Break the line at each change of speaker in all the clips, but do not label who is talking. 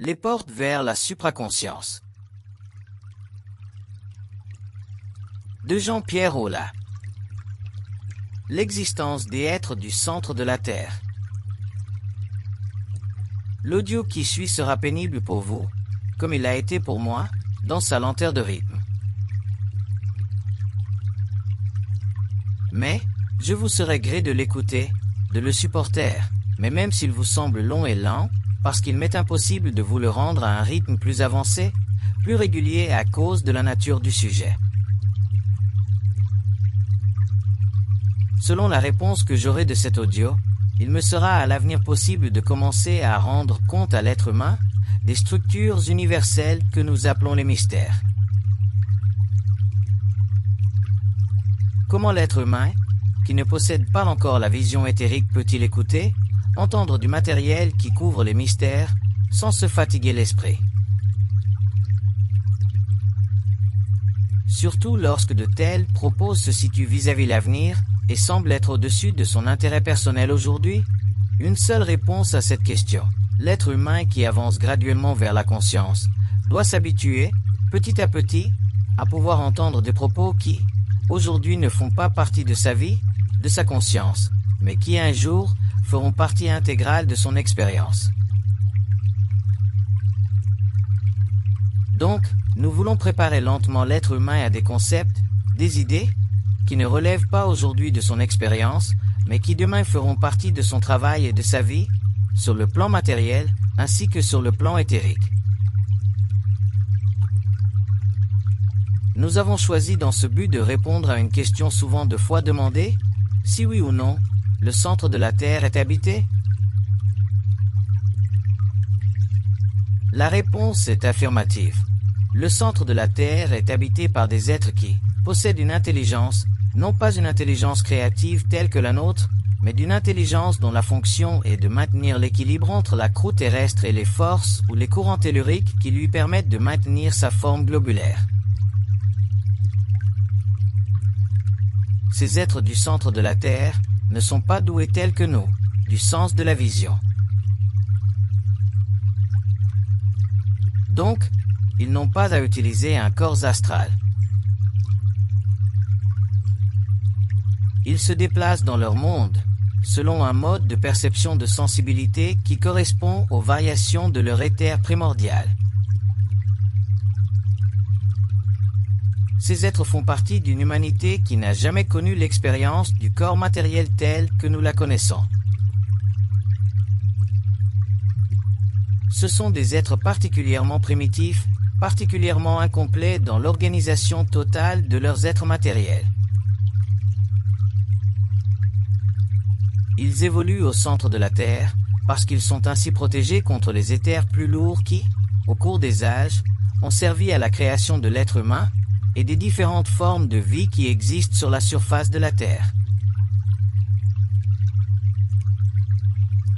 Les portes vers la supraconscience. De Jean-Pierre Aulas. L'existence des êtres du centre de la Terre. L'audio qui suit sera pénible pour vous, comme il l'a été pour moi, dans sa lenteur de rythme. Mais, je vous serai gré de l'écouter, de le supporter, mais même s'il vous semble long et lent, parce qu'il m'est impossible de vous le rendre à un rythme plus avancé, plus régulier à cause de la nature du sujet. Selon la réponse que j'aurai de cet audio, il me sera à l'avenir possible de commencer à rendre compte à l'être humain des structures universelles que nous appelons les mystères. Comment l'être humain, qui ne possède pas encore la vision éthérique, peut-il écouter, entendre du matériel qui couvre les mystères, sans se fatiguer l'esprit? Surtout lorsque de tels propos se situent vis-à-vis l'avenir et semblent être au-dessus de son intérêt personnel aujourd'hui, une seule réponse à cette question. L'être humain qui avance graduellement vers la conscience doit s'habituer, petit à petit, à pouvoir entendre des propos qui, aujourd'hui, ne font pas partie de sa vie, de sa conscience, mais qui un jour feront partie intégrale de son expérience. Donc, nous voulons préparer lentement l'être humain à des concepts, des idées, qui ne relèvent pas aujourd'hui de son expérience, mais qui demain feront partie de son travail et de sa vie, sur le plan matériel, ainsi que sur le plan éthérique. Nous avons choisi dans ce but de répondre à une question souvent de fois demandée, si oui ou non, le centre de la Terre est habité? La réponse est affirmative. Le centre de la Terre est habité par des êtres qui possèdent une intelligence, non pas une intelligence créative telle que la nôtre, mais d'une intelligence dont la fonction est de maintenir l'équilibre entre la croûte terrestre et les forces ou les courants telluriques qui lui permettent de maintenir sa forme globulaire. Ces êtres du centre de la Terre ne sont pas doués tels que nous, du sens de la vision. Donc, ils n'ont pas à utiliser un corps astral. Ils se déplacent dans leur monde, selon un mode de perception de sensibilité qui correspond aux variations de leur éther primordial. Ces êtres font partie d'une humanité qui n'a jamais connu l'expérience du corps matériel tel que nous la connaissons. Ce sont des êtres particulièrement primitifs, particulièrement incomplets dans l'organisation totale de leurs êtres matériels. Ils évoluent au centre de la Terre parce qu'ils sont ainsi protégés contre les éthers plus lourds qui, au cours des âges, ont servi à la création de l'être humain et des différentes formes de vie qui existent sur la surface de la Terre.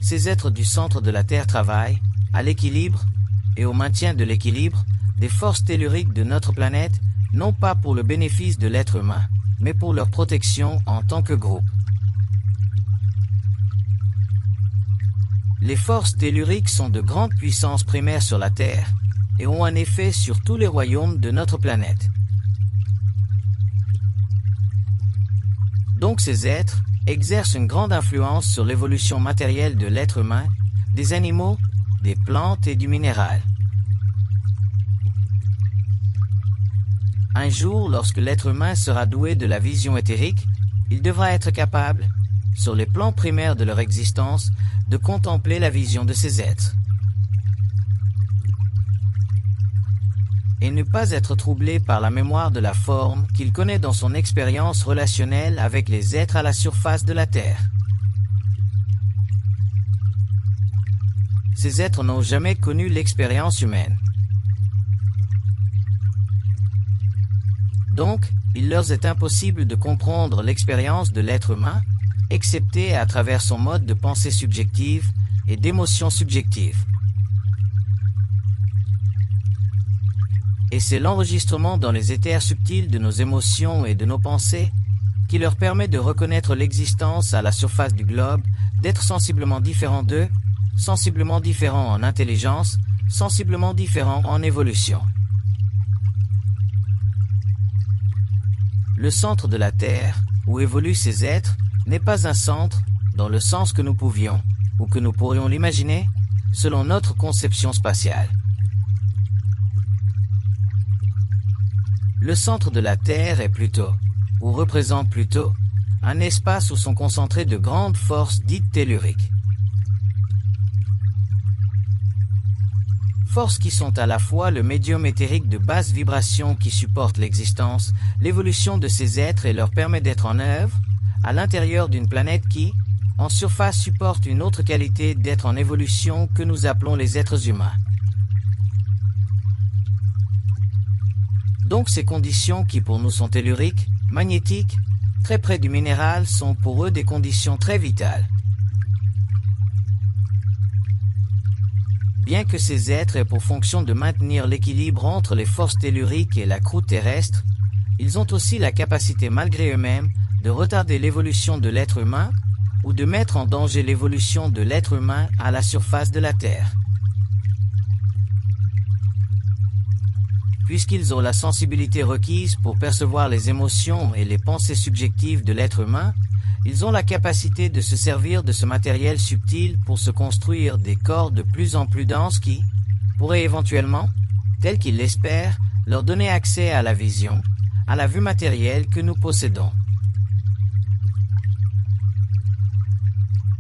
Ces êtres du centre de la Terre travaillent à l'équilibre et au maintien de l'équilibre des forces telluriques de notre planète, non pas pour le bénéfice de l'être humain, mais pour leur protection en tant que groupe. Les forces telluriques sont de grandes puissances primaires sur la Terre et ont un effet sur tous les royaumes de notre planète. Donc ces êtres exercent une grande influence sur l'évolution matérielle de l'être humain, des animaux, des plantes et du minéral. Un jour, lorsque l'être humain sera doué de la vision éthérique, il devra être capable, sur les plans primaires de leur existence, de contempler la vision de ces êtres. Et ne pas être troublé par la mémoire de la forme qu'il connaît dans son expérience relationnelle avec les êtres à la surface de la Terre. Ces êtres n'ont jamais connu l'expérience humaine. Donc, il leur est impossible de comprendre l'expérience de l'être humain, excepté à travers son mode de pensée subjective et d'émotion subjective. Et c'est l'enregistrement dans les éthers subtils de nos émotions et de nos pensées qui leur permet de reconnaître l'existence à la surface du globe, d'être sensiblement différents d'eux, sensiblement différents en intelligence, sensiblement différents en évolution. Le centre de la Terre, où évoluent ces êtres, n'est pas un centre, dans le sens que nous pouvions, ou que nous pourrions l'imaginer, selon notre conception spatiale. Le centre de la Terre est plutôt, ou représente plutôt, un espace où sont concentrées de grandes forces dites telluriques. Forces qui sont à la fois le médium éthérique de basse vibration qui supporte l'existence, l'évolution de ces êtres et leur permet d'être en œuvre, à l'intérieur d'une planète qui, en surface, supporte une autre qualité d'être en évolution que nous appelons les êtres humains. Donc ces conditions qui pour nous sont telluriques, magnétiques, très près du minéral sont pour eux des conditions très vitales. Bien que ces êtres aient pour fonction de maintenir l'équilibre entre les forces telluriques et la croûte terrestre, ils ont aussi la capacité malgré eux-mêmes de retarder l'évolution de l'être humain ou de mettre en danger l'évolution de l'être humain à la surface de la Terre. Puisqu'ils ont la sensibilité requise pour percevoir les émotions et les pensées subjectives de l'être humain, ils ont la capacité de se servir de ce matériel subtil pour se construire des corps de plus en plus denses qui pourraient éventuellement, tel qu'ils l'espèrent, leur donner accès à la vision, à la vue matérielle que nous possédons.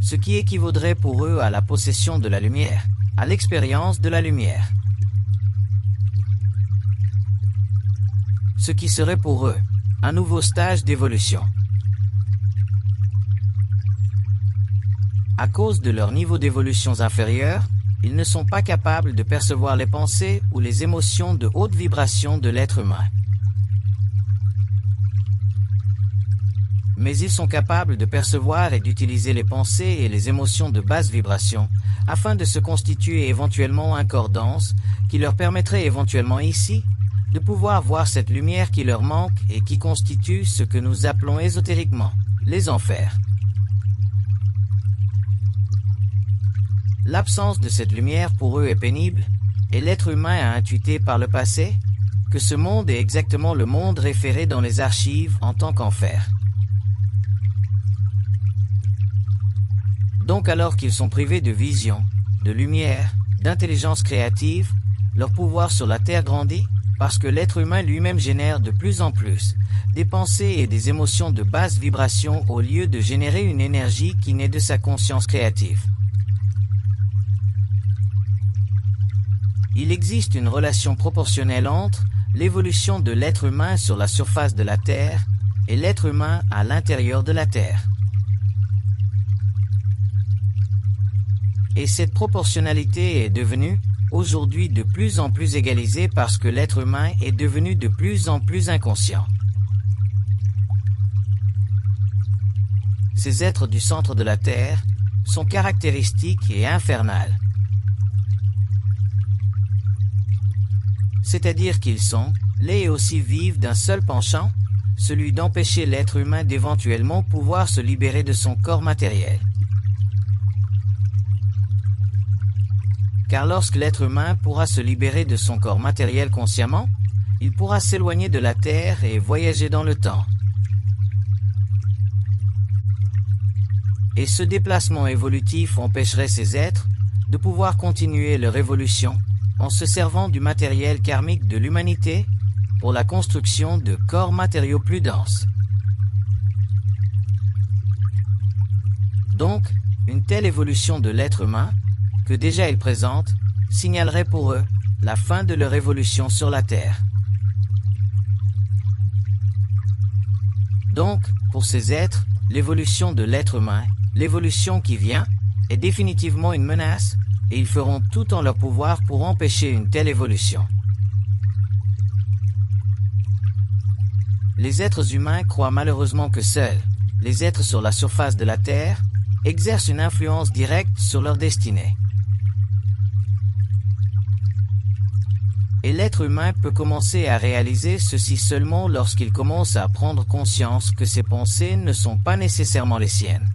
Ce qui équivaudrait pour eux à la possession de la lumière, à l'expérience de la lumière. Ce qui serait pour eux un nouveau stage d'évolution. À cause de leur niveau d'évolution inférieur, ils ne sont pas capables de percevoir les pensées ou les émotions de haute vibration de l'être humain. Mais ils sont capables de percevoir et d'utiliser les pensées et les émotions de basse vibration afin de se constituer éventuellement un corps dense qui leur permettrait éventuellement ici de pouvoir voir cette lumière qui leur manque et qui constitue ce que nous appelons ésotériquement les enfers. L'absence de cette lumière pour eux est pénible, et l'être humain a intuité par le passé que ce monde est exactement le monde référé dans les archives en tant qu'enfer. Donc alors qu'ils sont privés de vision, de lumière, d'intelligence créative, leur pouvoir sur la Terre grandit parce que l'être humain lui-même génère de plus en plus des pensées et des émotions de basse vibration au lieu de générer une énergie qui naît de sa conscience créative. Il existe une relation proportionnelle entre l'évolution de l'être humain sur la surface de la Terre et l'être humain à l'intérieur de la Terre. Et cette proportionnalité est devenue, aujourd'hui, de plus en plus égalisée parce que l'être humain est devenu de plus en plus inconscient. Ces êtres du centre de la Terre sont caractéristiques et infernales. C'est-à-dire qu'ils sont, laids et aussi vivent d'un seul penchant, celui d'empêcher l'être humain d'éventuellement pouvoir se libérer de son corps matériel. Car lorsque l'être humain pourra se libérer de son corps matériel consciemment, il pourra s'éloigner de la Terre et voyager dans le temps. Et ce déplacement évolutif empêcherait ces êtres de pouvoir continuer leur évolution en se servant du matériel karmique de l'humanité pour la construction de corps matériaux plus denses. Donc, une telle évolution de l'être humain, que déjà ils présentent, signalerait pour eux la fin de leur évolution sur la Terre. Donc, pour ces êtres, l'évolution de l'être humain, l'évolution qui vient, est définitivement une menace, et ils feront tout en leur pouvoir pour empêcher une telle évolution. Les êtres humains croient malheureusement que seuls, les êtres sur la surface de la Terre, exercent une influence directe sur leur destinée. Et l'être humain peut commencer à réaliser ceci seulement lorsqu'il commence à prendre conscience que ses pensées ne sont pas nécessairement les siennes.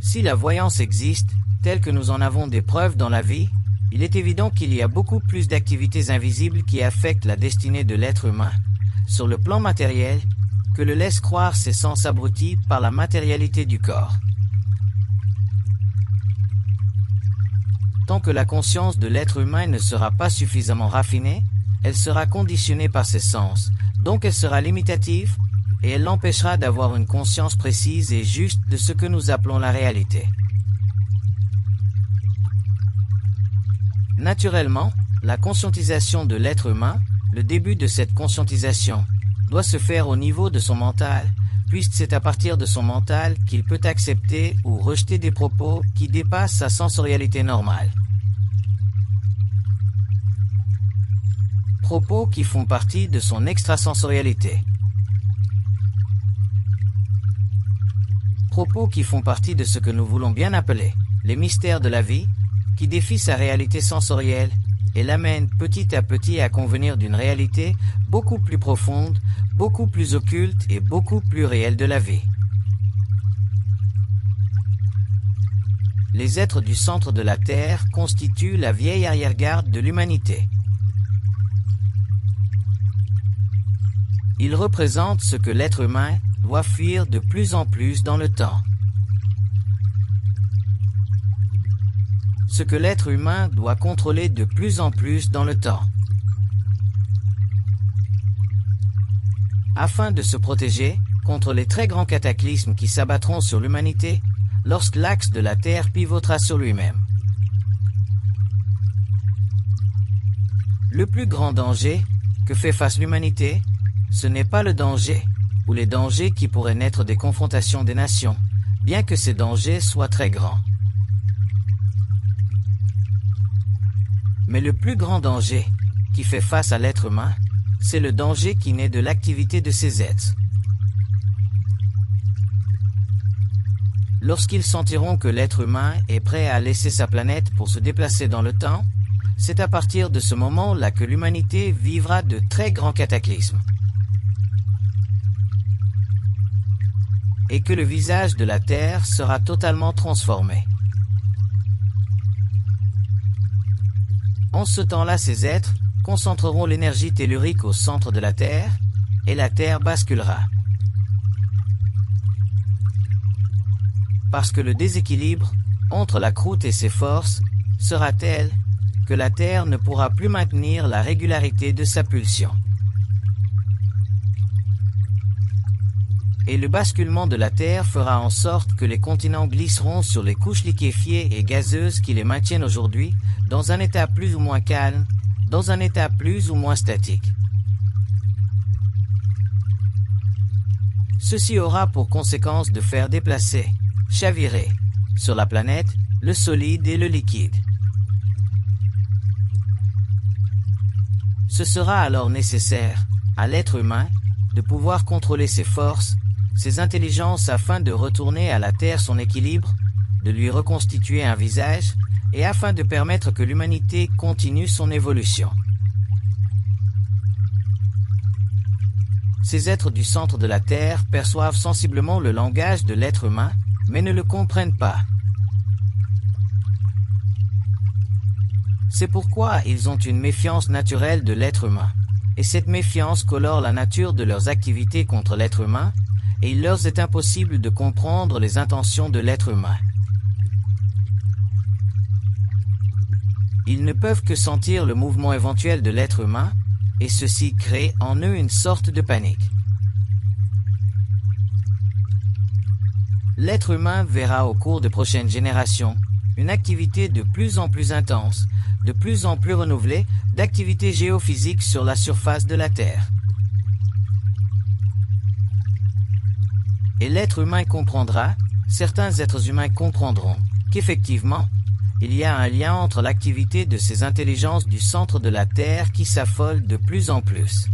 Si la voyance existe, telles que nous en avons des preuves dans la vie, il est évident qu'il y a beaucoup plus d'activités invisibles qui affectent la destinée de l'être humain, sur le plan matériel, que le laisse croire ses sens abrutis par la matérialité du corps. Tant que la conscience de l'être humain ne sera pas suffisamment raffinée, elle sera conditionnée par ses sens, donc elle sera limitative, et elle l'empêchera d'avoir une conscience précise et juste de ce que nous appelons la réalité. Naturellement, la conscientisation de l'être humain, le début de cette conscientisation, doit se faire au niveau de son mental, puisque c'est à partir de son mental qu'il peut accepter ou rejeter des propos qui dépassent sa sensorialité normale. Propos qui font partie de son extrasensorialité. Propos qui font partie de ce que nous voulons bien appeler les mystères de la vie, qui défient sa réalité sensorielle et l'amènent petit à petit à convenir d'une réalité beaucoup plus profonde, beaucoup plus occulte et beaucoup plus réelle de la vie. Les êtres du centre de la Terre constituent la vieille arrière-garde de l'humanité. Ils représentent ce que l'être humain doit fuir de plus en plus dans le temps. Ce que l'être humain doit contrôler de plus en plus dans le temps. Afin de se protéger contre les très grands cataclysmes qui s'abattront sur l'humanité lorsque l'axe de la Terre pivotera sur lui-même. Le plus grand danger que fait face l'humanité, ce n'est pas le danger, ou les dangers qui pourraient naître des confrontations des nations, bien que ces dangers soient très grands. Mais le plus grand danger qui fait face à l'être humain, c'est le danger qui naît de l'activité de ces êtres. Lorsqu'ils sentiront que l'être humain est prêt à laisser sa planète pour se déplacer dans le temps, c'est à partir de ce moment-là que l'humanité vivra de très grands cataclysmes. Et que le visage de la Terre sera totalement transformé. En ce temps-là, ces êtres concentreront l'énergie tellurique au centre de la Terre, et la Terre basculera. Parce que le déséquilibre entre la croûte et ses forces sera tel que la Terre ne pourra plus maintenir la régularité de sa pulsion. Et le basculement de la Terre fera en sorte que les continents glisseront sur les couches liquéfiées et gazeuses qui les maintiennent aujourd'hui dans un état plus ou moins calme, dans un état plus ou moins statique. Ceci aura pour conséquence de faire déplacer, chavirer, sur la planète, le solide et le liquide. Ce sera alors nécessaire, à l'être humain, de pouvoir contrôler ses forces, ses intelligences afin de retourner à la Terre son équilibre, de lui reconstituer un visage, et afin de permettre que l'humanité continue son évolution. Ces êtres du centre de la Terre perçoivent sensiblement le langage de l'être humain, mais ne le comprennent pas. C'est pourquoi ils ont une méfiance naturelle de l'être humain, et cette méfiance colore la nature de leurs activités contre l'être humain, et il leur est impossible de comprendre les intentions de l'être humain. Ils ne peuvent que sentir le mouvement éventuel de l'être humain, et ceci crée en eux une sorte de panique. L'être humain verra au cours de prochaines générations une activité de plus en plus intense, de plus en plus renouvelée, d'activités géophysiques sur la surface de la Terre. Et l'être humain comprendra, certains êtres humains comprendront, qu'effectivement, il y a un lien entre l'activité de ces intelligences du centre de la Terre qui s'affolent de plus en plus.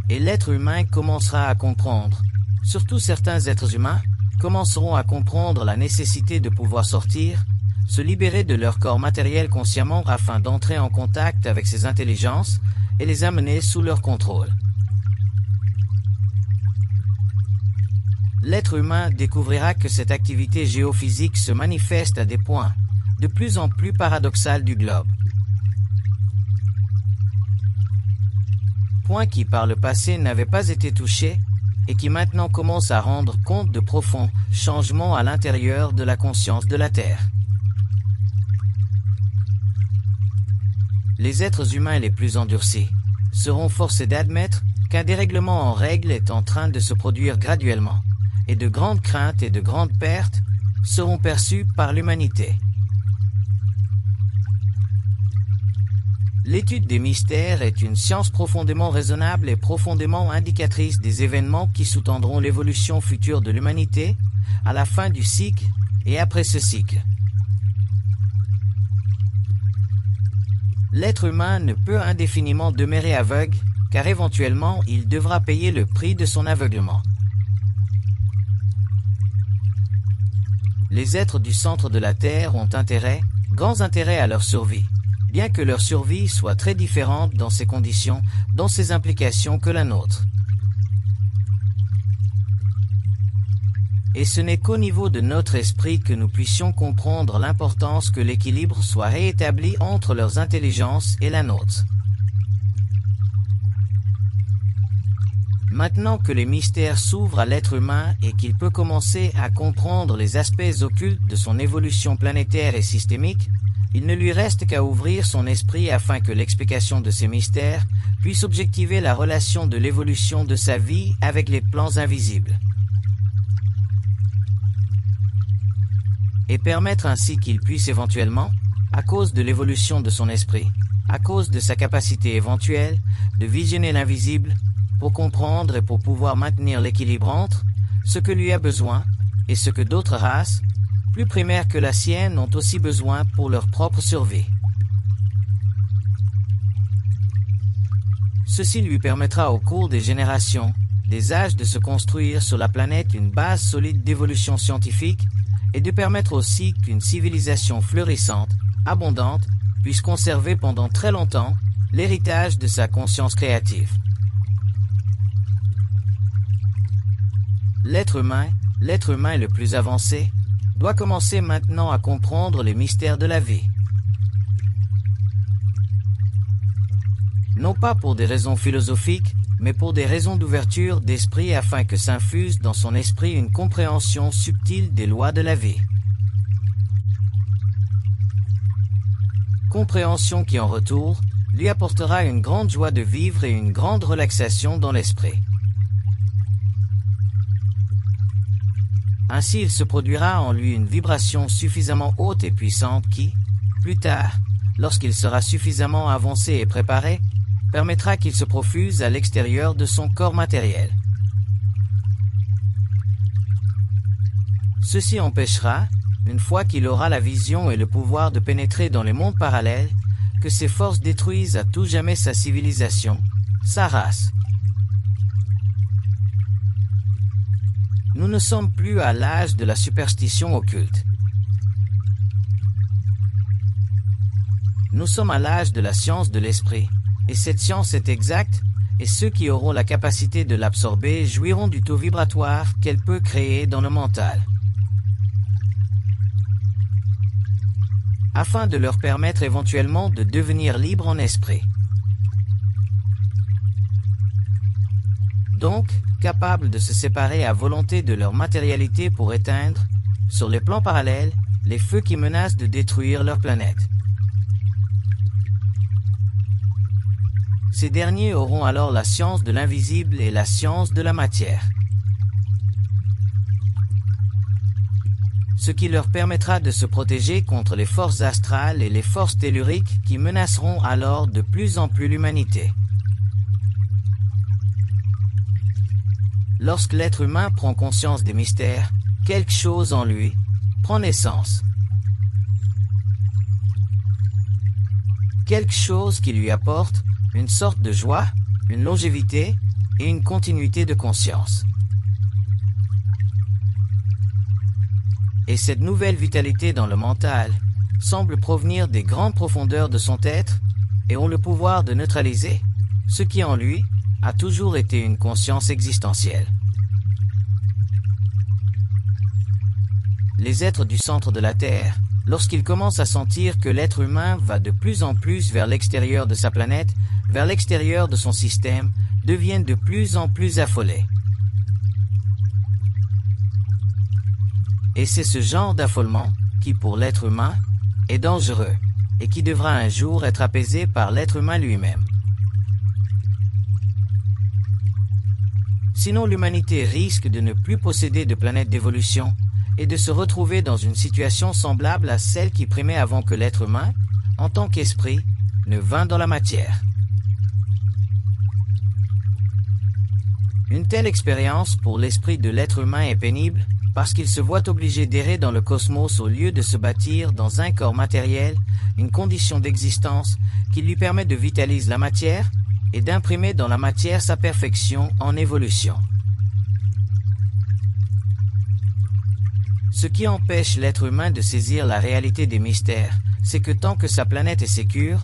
Et l'être humain commencera à comprendre, surtout certains êtres humains, commenceront à comprendre la nécessité de pouvoir sortir, se libérer de leur corps matériel consciemment afin d'entrer en contact avec ces intelligences et les amener sous leur contrôle. l'être humain découvrira que cette activité géophysique se manifeste à des points de plus en plus paradoxaux du globe. Points qui par le passé n'avaient pas été touchés et qui maintenant commencent à rendre compte de profonds changements à l'intérieur de la conscience de la Terre. Les êtres humains les plus endurcis seront forcés d'admettre qu'un dérèglement en règle est en train de se produire graduellement, et de grandes craintes et de grandes pertes seront perçues par l'humanité. L'étude des mystères est une science profondément raisonnable et profondément indicatrice des événements qui sous-tendront l'évolution future de l'humanité à la fin du cycle et après ce cycle. L'être humain ne peut indéfiniment demeurer aveugle, car éventuellement il devra payer le prix de son aveuglement. Les êtres du centre de la Terre ont grands intérêts à leur survie, bien que leur survie soit très différente dans ses conditions, dans ses implications que la nôtre. Et ce n'est qu'au niveau de notre esprit que nous puissions comprendre l'importance que l'équilibre soit réétabli entre leurs intelligences et la nôtre. Maintenant que les mystères s'ouvrent à l'être humain et qu'il peut commencer à comprendre les aspects occultes de son évolution planétaire et systémique, il ne lui reste qu'à ouvrir son esprit afin que l'explication de ces mystères puisse objectiver la relation de l'évolution de sa vie avec les plans invisibles. Et permettre ainsi qu'il puisse éventuellement, à cause de l'évolution de son esprit, à cause de sa capacité éventuelle de visionner l'invisible, pour comprendre et pour pouvoir maintenir l'équilibre entre ce que lui a besoin et ce que d'autres races, plus primaires que la sienne, ont aussi besoin pour leur propre survie. Ceci lui permettra au cours des générations, des âges, de se construire sur la planète une base solide d'évolution scientifique et de permettre aussi qu'une civilisation fleurissante, abondante, puisse conserver pendant très longtemps l'héritage de sa conscience créative. L'être humain le plus avancé, doit commencer maintenant à comprendre les mystères de la vie. Non pas pour des raisons philosophiques, mais pour des raisons d'ouverture d'esprit afin que s'infuse dans son esprit une compréhension subtile des lois de la vie. Compréhension qui en retour lui apportera une grande joie de vivre et une grande relaxation dans l'esprit. Ainsi il se produira en lui une vibration suffisamment haute et puissante qui, plus tard, lorsqu'il sera suffisamment avancé et préparé, permettra qu'il se profuse à l'extérieur de son corps matériel. Ceci empêchera, une fois qu'il aura la vision et le pouvoir de pénétrer dans les mondes parallèles, que ces forces détruisent à tout jamais sa civilisation, sa race. Nous ne sommes plus à l'âge de la superstition occulte. Nous sommes à l'âge de la science de l'esprit. Et cette science est exacte, et ceux qui auront la capacité de l'absorber jouiront du taux vibratoire qu'elle peut créer dans le mental. Afin de leur permettre éventuellement de devenir libres en esprit. Donc, capables de se séparer à volonté de leur matérialité pour éteindre, sur les plans parallèles, les feux qui menacent de détruire leur planète. Ces derniers auront alors la science de l'invisible et la science de la matière. Ce qui leur permettra de se protéger contre les forces astrales et les forces telluriques qui menaceront alors de plus en plus l'humanité. Lorsque l'être humain prend conscience des mystères, quelque chose en lui prend naissance. Quelque chose qui lui apporte une sorte de joie, une longévité et une continuité de conscience. Et cette nouvelle vitalité dans le mental semble provenir des grandes profondeurs de son être et ont le pouvoir de neutraliser ce qui en lui a toujours été une conscience existentielle. les êtres du centre de la Terre, lorsqu'ils commencent à sentir que l'être humain va de plus en plus vers l'extérieur de sa planète, vers l'extérieur de son système, deviennent de plus en plus affolés. Et c'est ce genre d'affolement qui, pour l'être humain, est dangereux et qui devra un jour être apaisé par l'être humain lui-même. Sinon, l'humanité risque de ne plus posséder de planète d'évolution et de se retrouver dans une situation semblable à celle qui primait avant que l'être humain, en tant qu'esprit, ne vînt dans la matière. Une telle expérience pour l'esprit de l'être humain est pénible parce qu'il se voit obligé d'errer dans le cosmos au lieu de se bâtir dans un corps matériel, une condition d'existence qui lui permet de vitaliser la matière et d'imprimer dans la matière sa perfection en évolution. Ce qui empêche l'être humain de saisir la réalité des mystères, c'est que tant que sa planète est sécure,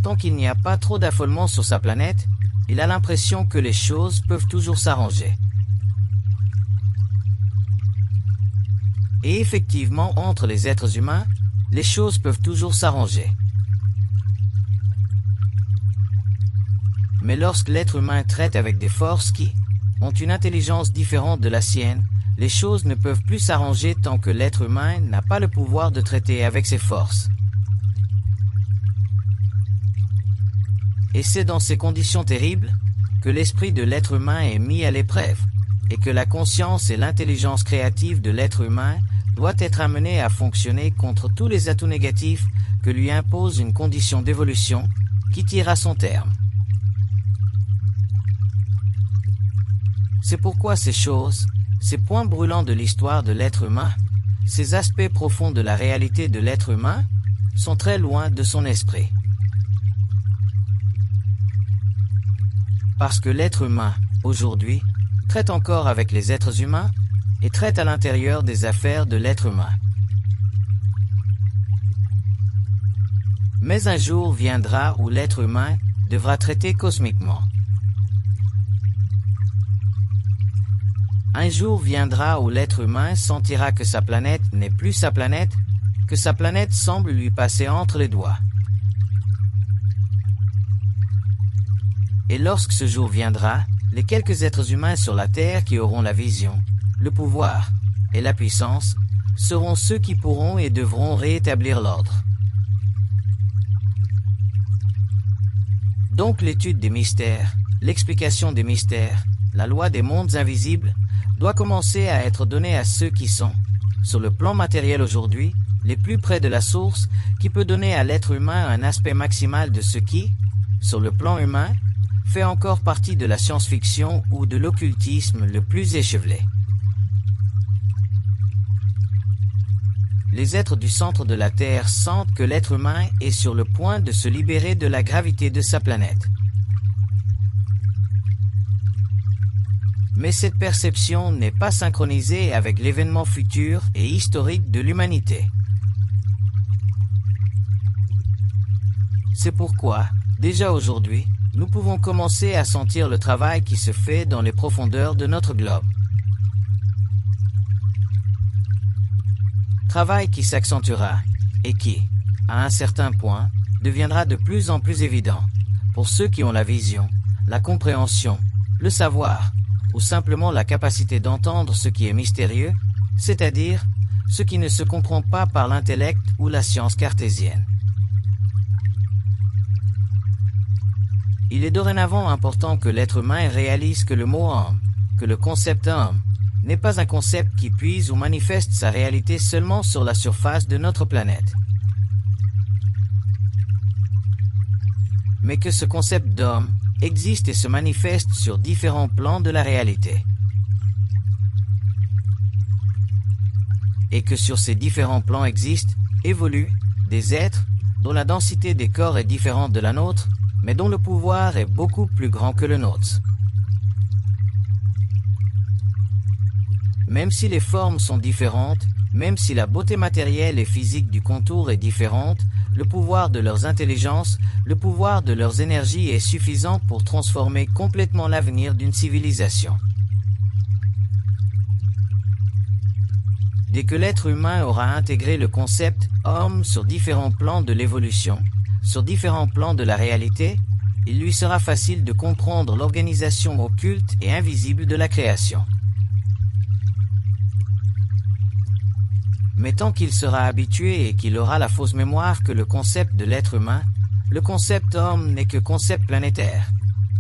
tant qu'il n'y a pas trop d'affolement sur sa planète, il a l'impression que les choses peuvent toujours s'arranger. Et effectivement, entre les êtres humains, les choses peuvent toujours s'arranger. Mais lorsque l'être humain traite avec des forces qui ont une intelligence différente de la sienne, les choses ne peuvent plus s'arranger tant que l'être humain n'a pas le pouvoir de traiter avec ces forces. Et c'est dans ces conditions terribles que l'esprit de l'être humain est mis à l'épreuve, et que la conscience et l'intelligence créative de l'être humain doit être amenée à fonctionner contre tous les atouts négatifs que lui impose une condition d'évolution qui tire à son terme. C'est pourquoi ces choses, ces points brûlants de l'histoire de l'être humain, ces aspects profonds de la réalité de l'être humain, sont très loin de son esprit. Parce que l'être humain, aujourd'hui, traite encore avec les êtres humains et traite à l'intérieur des affaires de l'être humain. Mais un jour viendra où l'être humain devra traiter cosmiquement. Un jour viendra où l'être humain sentira que sa planète n'est plus sa planète, que sa planète semble lui passer entre les doigts. Et lorsque ce jour viendra, les quelques êtres humains sur la Terre qui auront la vision, le pouvoir et la puissance seront ceux qui pourront et devront rétablir l'ordre. Donc l'étude des mystères, l'explication des mystères, la loi des mondes invisibles, doit commencer à être donnée à ceux qui sont, sur le plan matériel aujourd'hui, les plus près de la source qui peut donner à l'être humain un aspect maximal de ce qui, sur le plan humain, fait encore partie de la science-fiction ou de l'occultisme le plus échevelé. Les êtres du centre de la Terre sentent que l'être humain est sur le point de se libérer de la gravité de sa planète. Mais cette perception n'est pas synchronisée avec l'événement futur et historique de l'humanité. C'est pourquoi, déjà aujourd'hui, nous pouvons commencer à sentir le travail qui se fait dans les profondeurs de notre globe. Travail qui s'accentuera et qui, à un certain point, deviendra de plus en plus évident pour ceux qui ont la vision, la compréhension, le savoir, ou simplement la capacité d'entendre ce qui est mystérieux, c'est-à-dire ce qui ne se comprend pas par l'intellect ou la science cartésienne. Il est dorénavant important que l'être humain réalise que le mot âme, que le concept âme, n'est pas un concept qui puise ou manifeste sa réalité seulement sur la surface de notre planète. Mais que ce concept d'homme existe et se manifeste sur différents plans de la réalité. Et que sur ces différents plans existent, évoluent, des êtres dont la densité des corps est différente de la nôtre, mais dont le pouvoir est beaucoup plus grand que le nôtre. Même si les formes sont différentes, même si la beauté matérielle et physique du contour est différente, le pouvoir de leurs intelligences, le pouvoir de leurs énergies est suffisant pour transformer complètement l'avenir d'une civilisation. dès que l'être humain aura intégré le concept homme sur différents plans de l'évolution, sur différents plans de la réalité, il lui sera facile de comprendre l'organisation occulte et invisible de la création. Mais tant qu'il sera habitué et qu'il aura la fausse mémoire que le concept de l'être humain, le concept homme n'est que concept planétaire,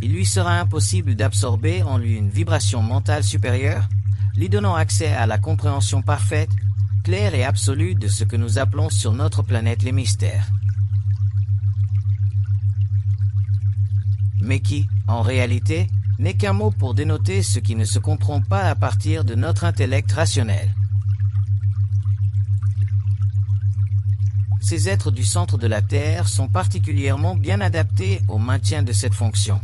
il lui sera impossible d'absorber en lui une vibration mentale supérieure, lui donnant accès à la compréhension parfaite, claire et absolue de ce que nous appelons sur notre planète les mystères. Mais qui, en réalité, n'est qu'un mot pour dénoter ce qui ne se comprend pas à partir de notre intellect rationnel. Ces êtres du centre de la Terre sont particulièrement bien adaptés au maintien de cette fonction,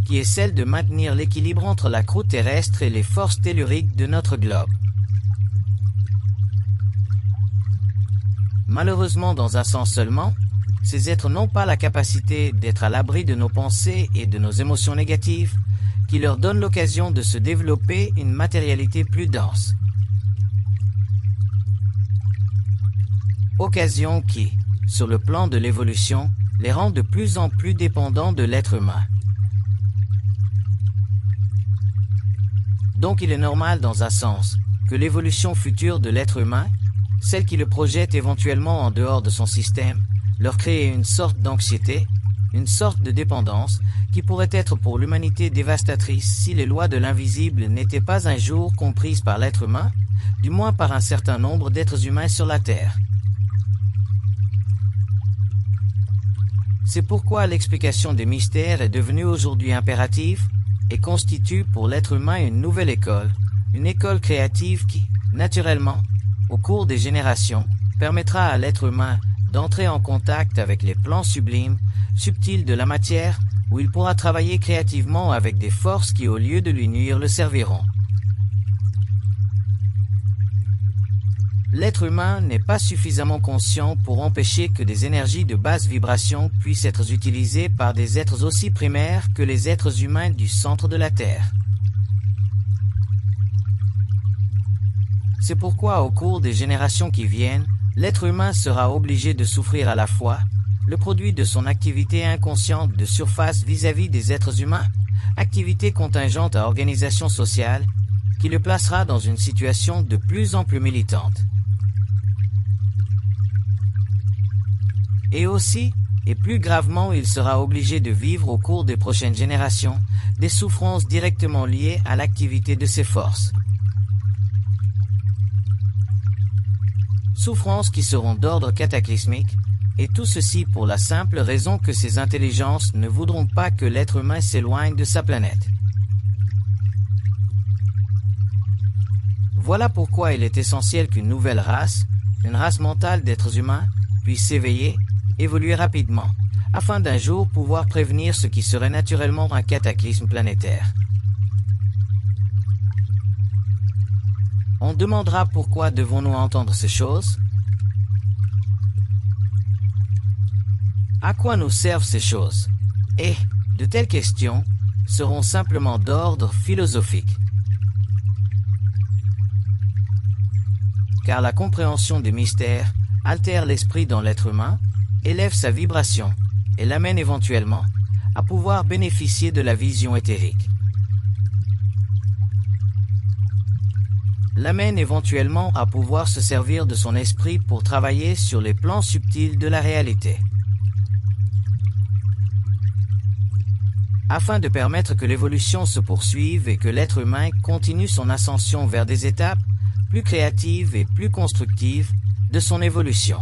qui est celle de maintenir l'équilibre entre la croûte terrestre et les forces telluriques de notre globe. Malheureusement, dans un sens seulement, ces êtres n'ont pas la capacité d'être à l'abri de nos pensées et de nos émotions négatives, qui leur donnent l'occasion de se développer une matérialité plus dense. Occasion qui, sur le plan de l'évolution, les rend de plus en plus dépendants de l'être humain. Donc il est normal dans un sens que l'évolution future de l'être humain, celle qui le projette éventuellement en dehors de son système, leur crée une sorte d'anxiété, une sorte de dépendance qui pourrait être pour l'humanité dévastatrice si les lois de l'invisible n'étaient pas un jour comprises par l'être humain, du moins par un certain nombre d'êtres humains sur la Terre. C'est pourquoi l'explication des mystères est devenue aujourd'hui impérative et constitue pour l'être humain une nouvelle école, une école créative qui, naturellement, au cours des générations, permettra à l'être humain d'entrer en contact avec les plans sublimes, subtils de la matière, où il pourra travailler créativement avec des forces qui, au lieu de lui nuire, le serviront. L'être humain n'est pas suffisamment conscient pour empêcher que des énergies de basse vibration puissent être utilisées par des êtres aussi primaires que les êtres humains du centre de la Terre. C'est pourquoi au cours des générations qui viennent, l'être humain sera obligé de souffrir à la fois le produit de son activité inconsciente de surface vis-à-vis des êtres humains, activité contingente à organisation sociale, qui le placera dans une situation de plus en plus militante. Et aussi, et plus gravement, il sera obligé de vivre au cours des prochaines générations des souffrances directement liées à l'activité de ces forces. Souffrances qui seront d'ordre cataclysmique, et tout ceci pour la simple raison que ces intelligences ne voudront pas que l'être humain s'éloigne de sa planète. Voilà pourquoi il est essentiel qu'une nouvelle race, une race mentale d'êtres humains, puisse s'éveiller, évoluer rapidement, afin d'un jour pouvoir prévenir ce qui serait naturellement un cataclysme planétaire. On demandera pourquoi devons-nous entendre ces choses? À quoi nous servent ces choses? Et de telles questions seront simplement d'ordre philosophique. Car la compréhension des mystères altère l'esprit dans l'être humain, élève sa vibration et l'amène éventuellement à pouvoir bénéficier de la vision éthérique. L'amène éventuellement à pouvoir se servir de son esprit pour travailler sur les plans subtils de la réalité. Afin de permettre que l'évolution se poursuive et que l'être humain continue son ascension vers des étapes plus créatives et plus constructives de son évolution.